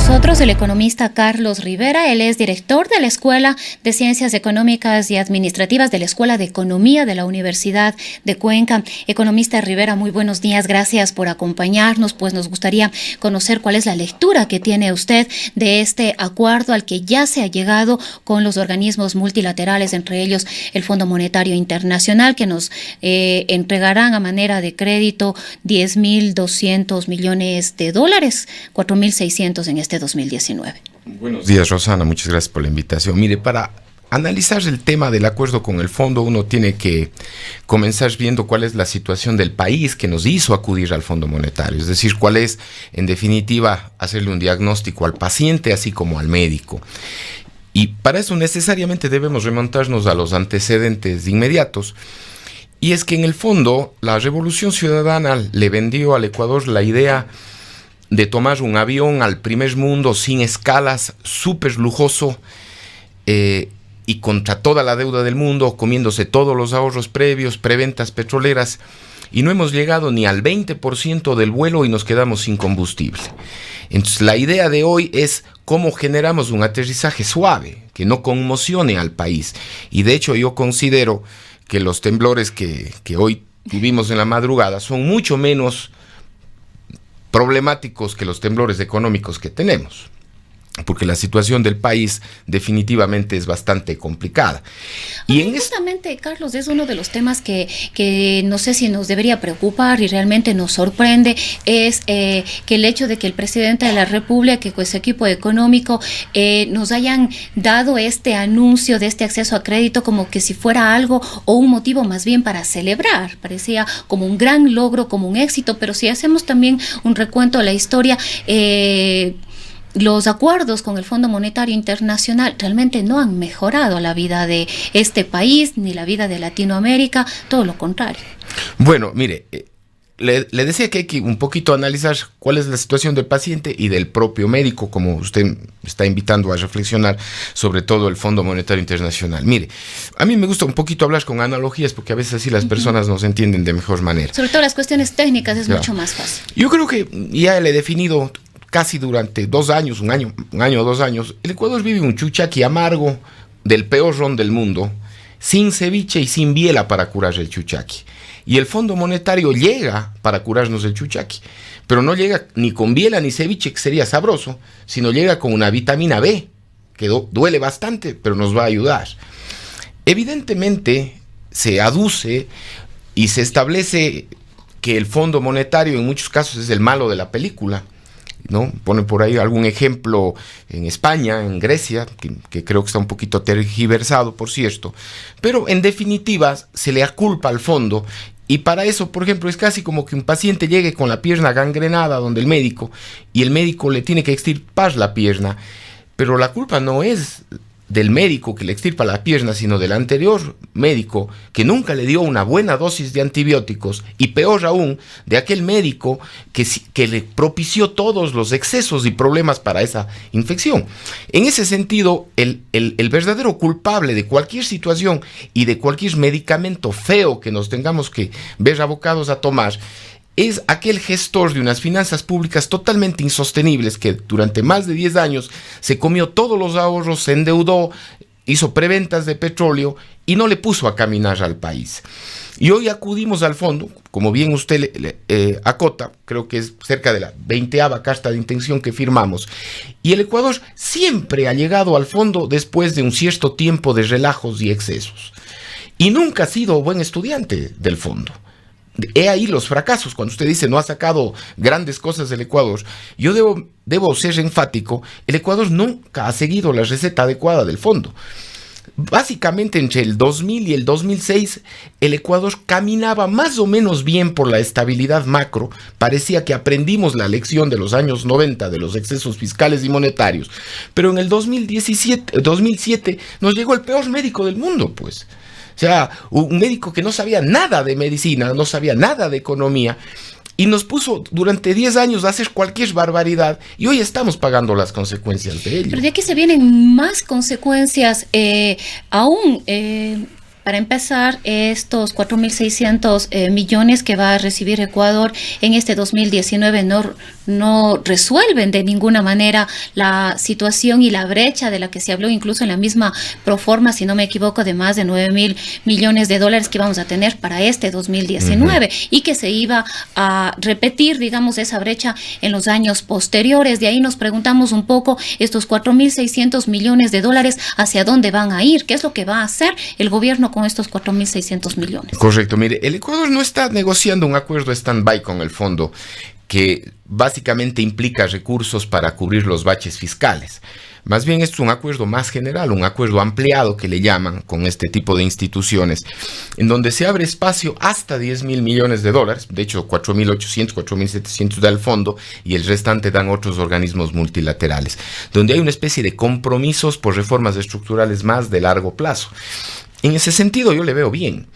nosotros el economista Carlos Rivera. Él es director de la Escuela de Ciencias Económicas y Administrativas de la Escuela de Economía de la Universidad de Cuenca. Economista Rivera, muy buenos días. Gracias por acompañarnos. Pues nos gustaría conocer cuál es la lectura que tiene usted de este acuerdo al que ya se ha llegado con los organismos multilaterales, entre ellos el Fondo Monetario Internacional, que nos entregarán a manera de crédito 10.200 millones de dólares, 4.600 en este 2019. Buenos días, Rosana, muchas gracias por la invitación. Mire, para analizar el tema del acuerdo con el fondo, uno tiene que comenzar viendo cuál es la situación del país que nos hizo acudir al Fondo Monetario, es decir, cuál es, en definitiva, hacerle un diagnóstico al paciente así como al médico. Y para eso necesariamente debemos remontarnos a los antecedentes inmediatos. Y es que en el fondo la Revolución Ciudadana le vendió al Ecuador la idea de tomar un avión al primer mundo sin escalas, súper lujoso, y contra toda la deuda del mundo, comiéndose todos los ahorros previos, preventas petroleras, y no hemos llegado ni al 20% del vuelo y nos quedamos sin combustible. Entonces la idea de hoy es cómo generamos un aterrizaje suave, que no conmocione al país. Y de hecho yo considero que los temblores que hoy tuvimos en la madrugada son mucho menos problemáticos que los temblores económicos que tenemos, porque la situación del país definitivamente es bastante complicada. Y justamente, Carlos, es uno de los temas que no sé si nos debería preocupar y realmente nos sorprende, es que el hecho de que el presidente de la República y con su equipo económico nos hayan dado este anuncio de este acceso a crédito como que si fuera algo o un motivo más bien para celebrar. Parecía como un gran logro, como un éxito, pero si hacemos también un recuento de la historia, los acuerdos con el Fondo Monetario Internacional realmente no han mejorado la vida de este país ni la vida de Latinoamérica, todo lo contrario. Bueno, mire, le decía que hay que un poquito analizar cuál es la situación del paciente y del propio médico, como usted está invitando a reflexionar sobre todo el Fondo Monetario Internacional. Mire, a mí me gusta un poquito hablar con analogías porque a veces así las personas nos entienden de mejor manera. Sobre todo las cuestiones técnicas es mucho más fácil. Yo creo que ya le he definido casi durante 2 años, un año o 2 años, el Ecuador vive un chuchaqui amargo del peor ron del mundo, sin ceviche y sin biela para curar el chuchaqui. Y el Fondo Monetario llega para curarnos el chuchaqui, pero no llega ni con biela ni ceviche, que sería sabroso, sino llega con una vitamina B, que duele bastante, pero nos va a ayudar. Evidentemente, se aduce y se establece que el Fondo Monetario en muchos casos es el malo de la película, ¿no? Pone por ahí algún ejemplo en España, en Grecia, que creo que está un poquito tergiversado, por cierto, pero en definitiva se le aculpa al fondo. Y para eso, por ejemplo, es casi como que un paciente llegue con la pierna gangrenada donde el médico, y el médico le tiene que extirpar la pierna, pero la culpa no es del médico que le extirpa la pierna, sino del anterior médico que nunca le dio una buena dosis de antibióticos, y peor aún, de aquel médico que le propició todos los excesos y problemas para esa infección. En ese sentido, el verdadero culpable de cualquier situación y de cualquier medicamento feo que nos tengamos que ver abocados a tomar es aquel gestor de unas finanzas públicas totalmente insostenibles que durante más de 10 años se comió todos los ahorros, se endeudó, hizo preventas de petróleo y no le puso a caminar al país. Y hoy acudimos al fondo, como bien usted acota, creo que es cerca de la 20ª carta de intención que firmamos, y el Ecuador siempre ha llegado al fondo después de un cierto tiempo de relajos y excesos. Y nunca ha sido buen estudiante del fondo. He ahí los fracasos, cuando usted dice no ha sacado grandes cosas del Ecuador. Yo debo ser enfático, el Ecuador nunca ha seguido la receta adecuada del fondo. Básicamente entre el 2000 y el 2006 el Ecuador caminaba más o menos bien por la estabilidad macro, parecía que aprendimos la lección de los años 90 de los excesos fiscales y monetarios, pero en el 2007 nos llegó el peor médico del mundo, pues. O sea, un médico que no sabía nada de medicina, no sabía nada de economía, y nos puso durante 10 años a hacer cualquier barbaridad, y hoy estamos pagando las consecuencias de ello. Pero de aquí se vienen más consecuencias, aún para empezar, estos 4.600 millones que va a recibir Ecuador en este 2019 no resuelven de ninguna manera la situación y la brecha de la que se habló incluso en la misma proforma, si no me equivoco, de más de 9.000 millones de dólares que vamos a tener para este 2019 y que se iba a repetir, digamos, esa brecha en los años posteriores. De ahí nos preguntamos un poco estos 4.600 millones de dólares, ¿hacia dónde van a ir? ¿Qué es lo que va a hacer el gobierno con estos 4.600 millones? Correcto, mire, el Ecuador no está negociando un acuerdo stand-by con el fondo que básicamente implica recursos para cubrir los baches fiscales. Más bien es un acuerdo más general, un acuerdo ampliado que le llaman con este tipo de instituciones, en donde se abre espacio hasta 10.000 millones de dólares, de hecho 4.800, 4.700 da el fondo y el restante dan otros organismos multilaterales, donde hay una especie de compromisos por reformas estructurales más de largo plazo. En ese sentido yo le veo bien,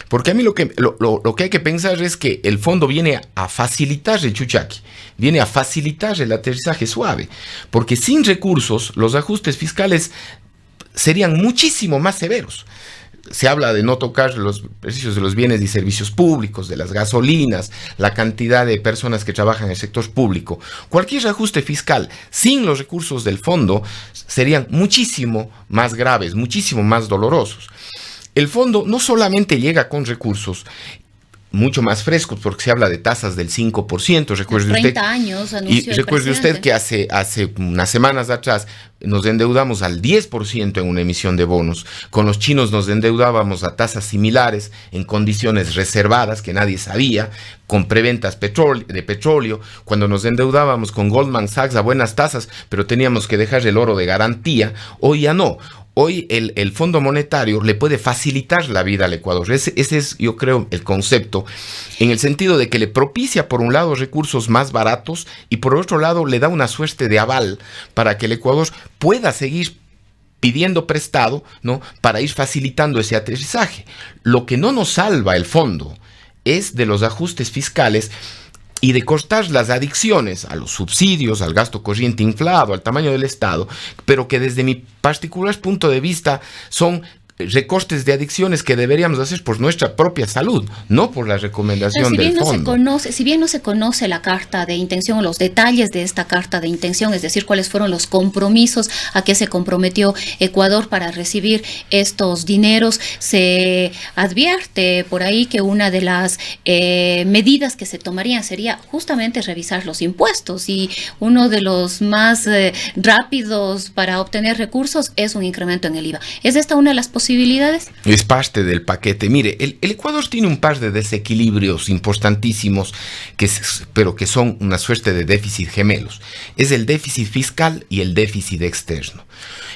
porque a mí lo que hay que pensar es que el fondo viene a facilitar el chuchaqui, viene a facilitar el aterrizaje suave, porque sin recursos los ajustes fiscales serían muchísimo más severos. Se habla de no tocar los precios de los bienes y servicios públicos, de las gasolinas, la cantidad de personas que trabajan en el sector público. Cualquier ajuste fiscal sin los recursos del fondo serían muchísimo más graves, muchísimo más dolorosos. El fondo no solamente llega con recursos mucho más frescos, porque se habla de tasas del 5%. Recuerde 30 usted, años anunció y recuerde usted que hace unas semanas atrás nos endeudamos al 10% en una emisión de bonos. Con los chinos nos endeudábamos a tasas similares, en condiciones reservadas que nadie sabía, con preventas de petróleo. Cuando nos endeudábamos con Goldman Sachs a buenas tasas, pero teníamos que dejar el oro de garantía. Hoy ya no. Hoy el Fondo Monetario le puede facilitar la vida al Ecuador. Ese es, yo creo, el concepto, en el sentido de que le propicia, por un lado, recursos más baratos y por otro lado le da una suerte de aval para que el Ecuador pueda seguir pidiendo prestado, ¿no?, para ir facilitando ese aterrizaje. Lo que no nos salva el fondo es de los ajustes fiscales y de cortar las adicciones a los subsidios, al gasto corriente inflado, al tamaño del Estado, pero que desde mi particular punto de vista son recortes de adicciones que deberíamos hacer por nuestra propia salud, no por la recomendación del fondo. Si bien no se conoce la carta de intención o los detalles de esta carta de intención, es decir, cuáles fueron los compromisos a que se comprometió Ecuador para recibir estos dineros, se advierte por ahí que una de las medidas que se tomarían sería justamente revisar los impuestos, y uno de los más rápidos para obtener recursos es un incremento en el IVA. ¿Es esta una de las posibilidades? Es parte del paquete. Mire, el Ecuador tiene un par de desequilibrios importantísimos, pero que son una suerte de déficit gemelos. Es el déficit fiscal y el déficit externo.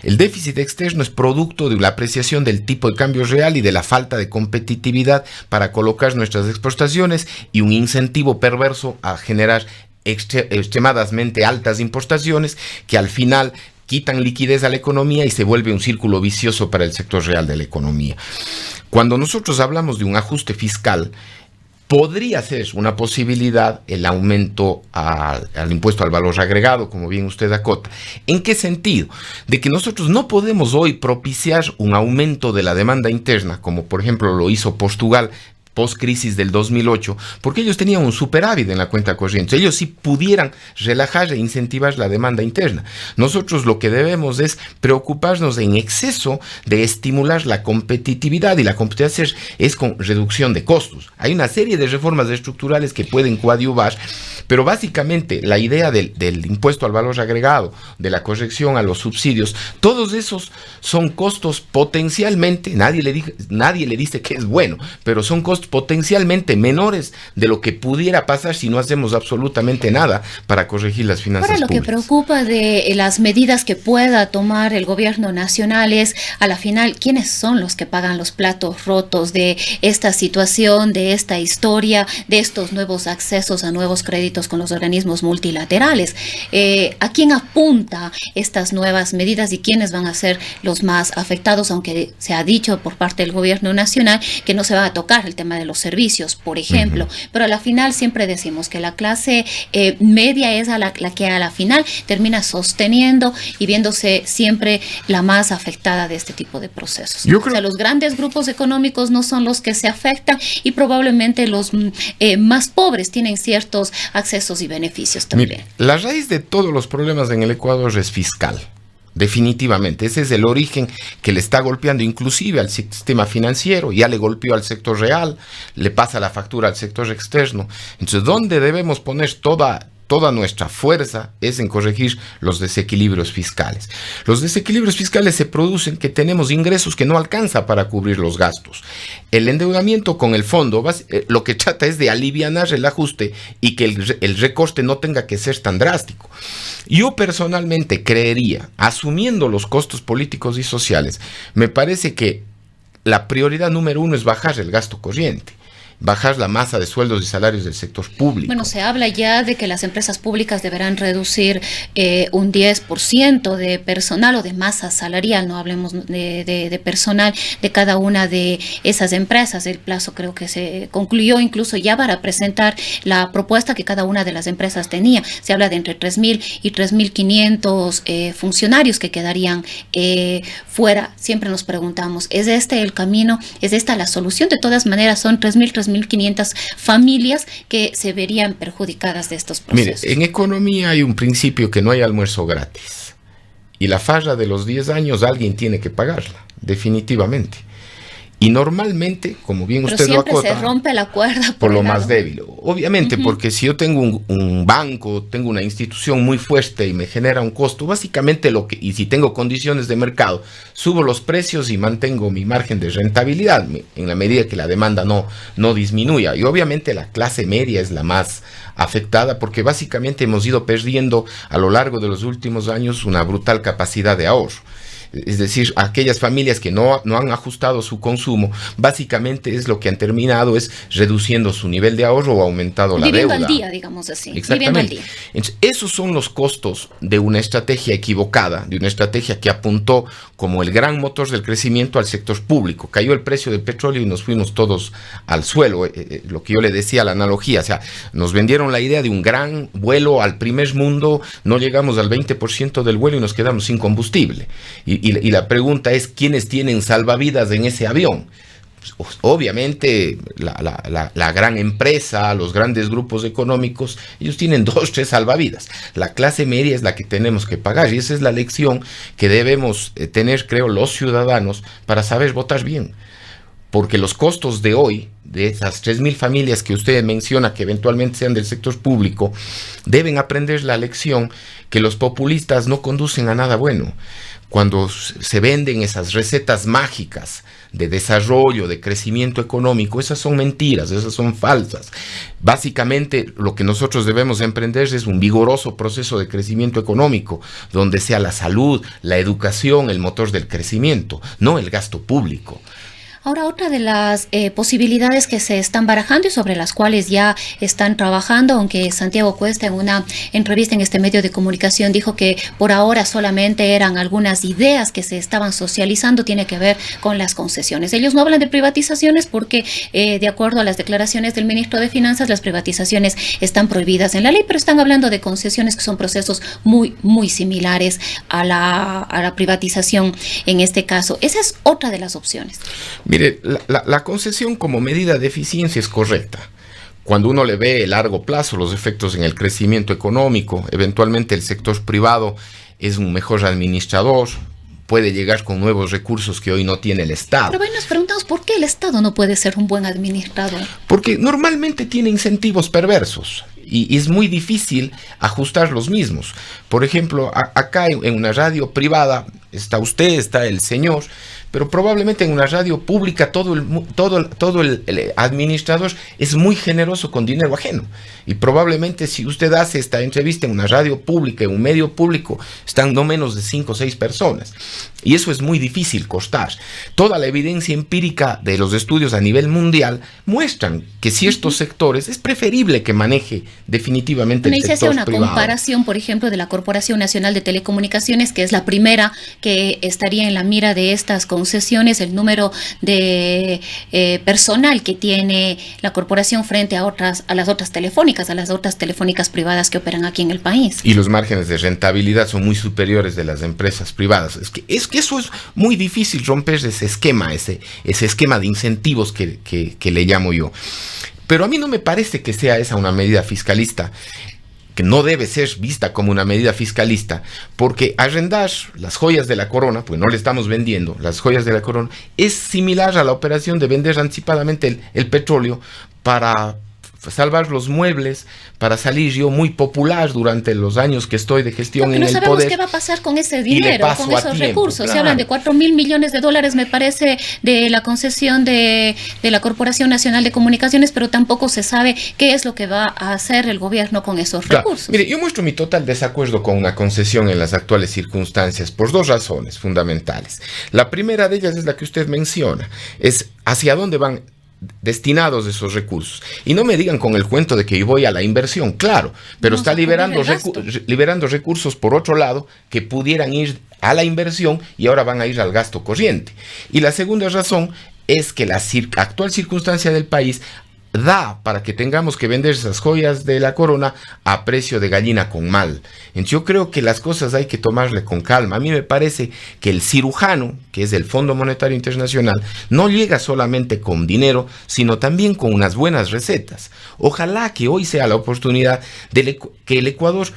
El déficit externo es producto de la apreciación del tipo de cambio real y de la falta de competitividad para colocar nuestras exportaciones y un incentivo perverso a generar extremadamente altas importaciones que al final quitan liquidez a la economía y se vuelve un círculo vicioso para el sector real de la economía. Cuando nosotros hablamos de un ajuste fiscal, podría ser una posibilidad el aumento al impuesto al valor agregado, como bien usted acota. ¿En qué sentido? De que nosotros no podemos hoy propiciar un aumento de la demanda interna, como por ejemplo lo hizo Portugal post-crisis del 2008, porque ellos tenían un superávit en la cuenta corriente. Ellos sí pudieran relajar e incentivar la demanda interna. Nosotros lo que debemos es preocuparnos en exceso de estimular la competitividad, y la competitividad es con reducción de costos. Hay una serie de reformas estructurales que pueden coadyuvar, pero básicamente la idea del impuesto al valor agregado, de la corrección a los subsidios, todos esos son costos potencialmente, nadie le dice que es bueno, pero son costos potencialmente menores de lo que pudiera pasar si no hacemos absolutamente nada para corregir las finanzas públicas. Ahora, lo que preocupa de las medidas que pueda tomar el gobierno nacional es, a la final, ¿quiénes son los que pagan los platos rotos de esta situación, de esta historia, de estos nuevos accesos a nuevos créditos compromisos con los organismos multilaterales. ¿A quién apunta estas nuevas medidas y quiénes van a ser los más afectados? Aunque se ha dicho por parte del gobierno nacional que no se va a tocar el tema de los servicios, por ejemplo, pero a la final siempre decimos que la clase media es la que a la final termina sosteniendo y viéndose siempre la más afectada de este tipo de procesos. O sea, los grandes grupos económicos no son los que se afectan y probablemente los más pobres tienen ciertos accesos y beneficios también. Mire, la raíz de todos los problemas en el Ecuador es fiscal. Definitivamente, ese es el origen que le está golpeando inclusive al sistema financiero, ya le golpeó al sector real, le pasa la factura al sector externo. Entonces, ¿dónde debemos poner toda nuestra fuerza? Es en corregir los desequilibrios fiscales. Los desequilibrios fiscales se producen que tenemos ingresos que no alcanza para cubrir los gastos. El endeudamiento con el fondo lo que trata es de alivianar el ajuste y que el recorte no tenga que ser tan drástico. Yo personalmente creería, asumiendo los costos políticos y sociales, me parece que la prioridad número 1 es bajar el gasto corriente, bajar la masa de sueldos y salarios del sector público. Bueno, se habla ya de que las empresas públicas deberán reducir un 10% de personal o de masa salarial, no hablemos de personal de cada una de esas empresas. El plazo creo que se concluyó incluso ya para presentar la propuesta que cada una de las empresas tenía. Se habla de entre 3.000 y 3.500 funcionarios que quedarían fuera. Siempre nos preguntamos, ¿es este el camino? ¿Es esta la solución? De todas maneras, son 3.500 familias que se verían perjudicadas de estos procesos. Mire, en economía hay un principio que no hay almuerzo gratis. Y la farra de los 10 años alguien tiene que pagarla, definitivamente. Y normalmente, como bien usted lo acota, siempre se rompe la cuerda por lo más débil. Obviamente, porque si yo tengo un banco, tengo una institución muy fuerte y me genera un costo, básicamente y si tengo condiciones de mercado, subo los precios y mantengo mi margen de rentabilidad en la medida que la demanda no disminuya. Y obviamente la clase media es la más afectada porque básicamente hemos ido perdiendo a lo largo de los últimos años una brutal capacidad de ahorro. Es decir, aquellas familias que no han ajustado su consumo, básicamente es lo que han terminado es reduciendo su nivel de ahorro o aumentado la deuda. Viviendo al día, digamos así. Exactamente. Al día. Entonces, esos son los costos de una estrategia equivocada, de una estrategia que apuntó como el gran motor del crecimiento al sector público. Cayó el precio del petróleo y nos fuimos todos al suelo. Lo que yo le decía, la analogía, o sea, nos vendieron la idea de un gran vuelo al primer mundo, no llegamos al 20% del vuelo y nos quedamos sin combustible. Y la pregunta es, ¿quiénes tienen salvavidas en ese avión? Pues, obviamente, la gran empresa, los grandes grupos económicos, ellos tienen 2, 3 salvavidas. La clase media es la que tenemos que pagar y esa es la lección que debemos tener, creo, los ciudadanos para saber votar bien. Porque los costos de hoy, de esas 3.000 familias que usted menciona que eventualmente sean del sector público, deben aprender la lección que los populistas no conducen a nada bueno. Cuando se venden esas recetas mágicas de desarrollo, de crecimiento económico, esas son mentiras, esas son falsas. Básicamente, lo que nosotros debemos emprender es un vigoroso proceso de crecimiento económico, donde sea la salud, la educación, el motor del crecimiento, no el gasto público. Ahora, otra de las posibilidades que se están barajando y sobre las cuales ya están trabajando, aunque Santiago Cuesta en una entrevista en este medio de comunicación dijo que por ahora solamente eran algunas ideas que se estaban socializando, tiene que ver con las concesiones. Ellos no hablan de privatizaciones porque, de acuerdo a las declaraciones del ministro de Finanzas, las privatizaciones están prohibidas en la ley, pero están hablando de concesiones que son procesos muy, muy similares a la privatización en este caso. Esa es otra de las opciones. Mire, la concesión como medida de eficiencia es correcta. Cuando uno le ve a largo plazo los efectos en el crecimiento económico, eventualmente el sector privado es un mejor administrador, puede llegar con nuevos recursos que hoy no tiene el Estado. Pero bueno, nos preguntamos por qué el Estado no puede ser un buen administrador. Porque normalmente tiene incentivos perversos y es muy difícil ajustar los mismos. Por ejemplo, acá en una radio privada, está usted, está el señor, pero probablemente en una radio pública todo el administrador es muy generoso con dinero ajeno. Y probablemente si usted hace esta entrevista en una radio pública, en un medio público, están no menos de 5 o 6 personas. Y eso es muy difícil costar. Toda la evidencia empírica de los estudios a nivel mundial muestran que ciertos sectores es preferible que maneje definitivamente el sector privado. Me hice una comparación, por ejemplo, de la Corporación Nacional de Telecomunicaciones, que es la primera que estaría en la mira de estas concesiones, el número de personal que tiene la corporación frente a las otras telefónicas privadas que operan aquí en el país. Y los márgenes de rentabilidad son muy superiores de las empresas privadas. Es que eso es muy difícil romper ese esquema, ese esquema de incentivos que le llamo yo. Pero a mí no me parece que sea esa una medida fiscalista, que no debe ser vista como una medida fiscalista, porque arrendar las joyas de la corona, pues no le estamos vendiendo las joyas de la corona, es similar a la operación de vender anticipadamente el petróleo para salvar los muebles, para salir yo muy popular durante los años que estoy de gestión en el poder. No sabemos qué va a pasar con ese dinero, con esos recursos. Claro. Se hablan de 4.000 millones de dólares, me parece, de la concesión de la Corporación Nacional de Comunicaciones, pero tampoco se sabe qué es lo que va a hacer el gobierno con esos recursos. Mire, yo muestro mi total desacuerdo con una concesión en las actuales circunstancias por 2 razones fundamentales. La primera de ellas es la que usted menciona, es hacia dónde van destinados esos recursos. Y no me digan con el cuento de que yo voy a la inversión, claro, pero está liberando recursos por otro lado que pudieran ir a la inversión y ahora van a ir al gasto corriente. Y la segunda razón es que la actual circunstancia del país da para que tengamos que vender esas joyas de la corona a precio de gallina con mal. Entonces yo creo que las cosas hay que tomarle con calma. A mí me parece que el cirujano, que es el Fondo Monetario Internacional, no llega solamente con dinero, sino también con unas buenas recetas. Ojalá que hoy sea la oportunidad de que el Ecuador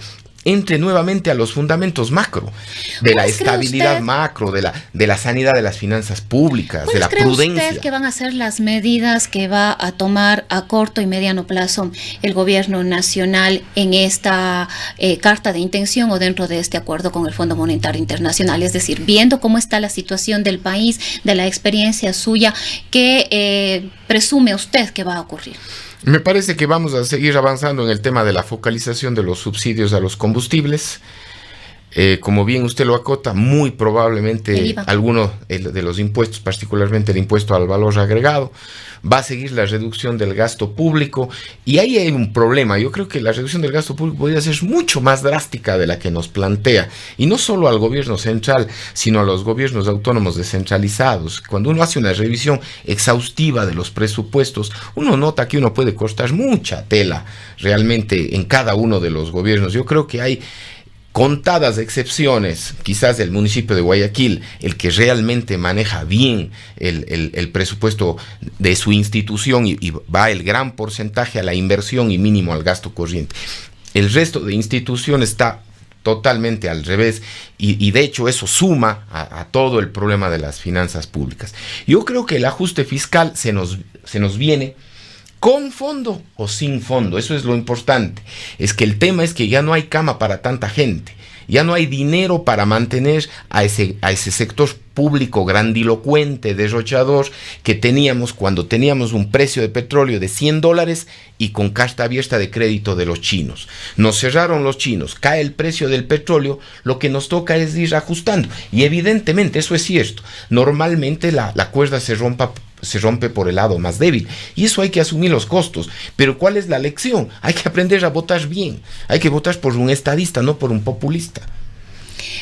entre nuevamente a los fundamentos macro, de la estabilidad macro, de la sanidad de las finanzas públicas, de la prudencia. ¿Cree usted que van a ser las medidas que va a tomar a corto y mediano plazo el gobierno nacional en esta carta de intención o dentro de este acuerdo con el Fondo Monetario Internacional? Es decir, viendo cómo está la situación del país, de la experiencia suya, ¿qué presume usted que va a ocurrir? Me parece que vamos a seguir avanzando en el tema de la focalización de los subsidios a los combustibles. Como bien usted lo acota, muy probablemente alguno de los impuestos, particularmente el impuesto al valor agregado, va a seguir la reducción del gasto público. Y ahí hay un problema. Yo creo que la reducción del gasto público podría ser mucho más drástica de la que nos plantea. Y no solo al gobierno central, sino a los gobiernos autónomos descentralizados. Cuando uno hace una revisión exhaustiva de los presupuestos, uno nota que uno puede cortar mucha tela realmente en cada uno de los gobiernos. Yo creo que hay contadas excepciones, quizás del municipio de Guayaquil, el que realmente maneja bien el presupuesto de su institución y va el gran porcentaje a la inversión y mínimo al gasto corriente. El resto de instituciones está totalmente al revés y de hecho eso suma a todo el problema de las finanzas públicas. Yo creo que el ajuste fiscal se nos viene con fondo o sin fondo. Eso es lo importante. Es que el tema es que ya no hay cama para tanta gente. Ya no hay dinero para mantener a ese sector público grandilocuente, derrochador, que teníamos cuando teníamos un precio de petróleo de $100 y con carta abierta de crédito de los chinos. Nos cerraron los chinos, cae el precio del petróleo, lo que nos toca es ir ajustando. Y evidentemente eso es cierto. Normalmente la cuerda se rompe por el lado más débil. Y eso hay que asumir los costos. Pero ¿cuál es la lección? Hay que aprender a votar bien. Hay que votar por un estadista, no por un populista.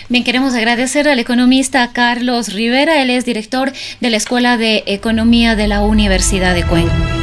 Bien, queremos agradecer al economista Carlos Rivera. Él es director de la Escuela de Economía de la Universidad de Cuenca.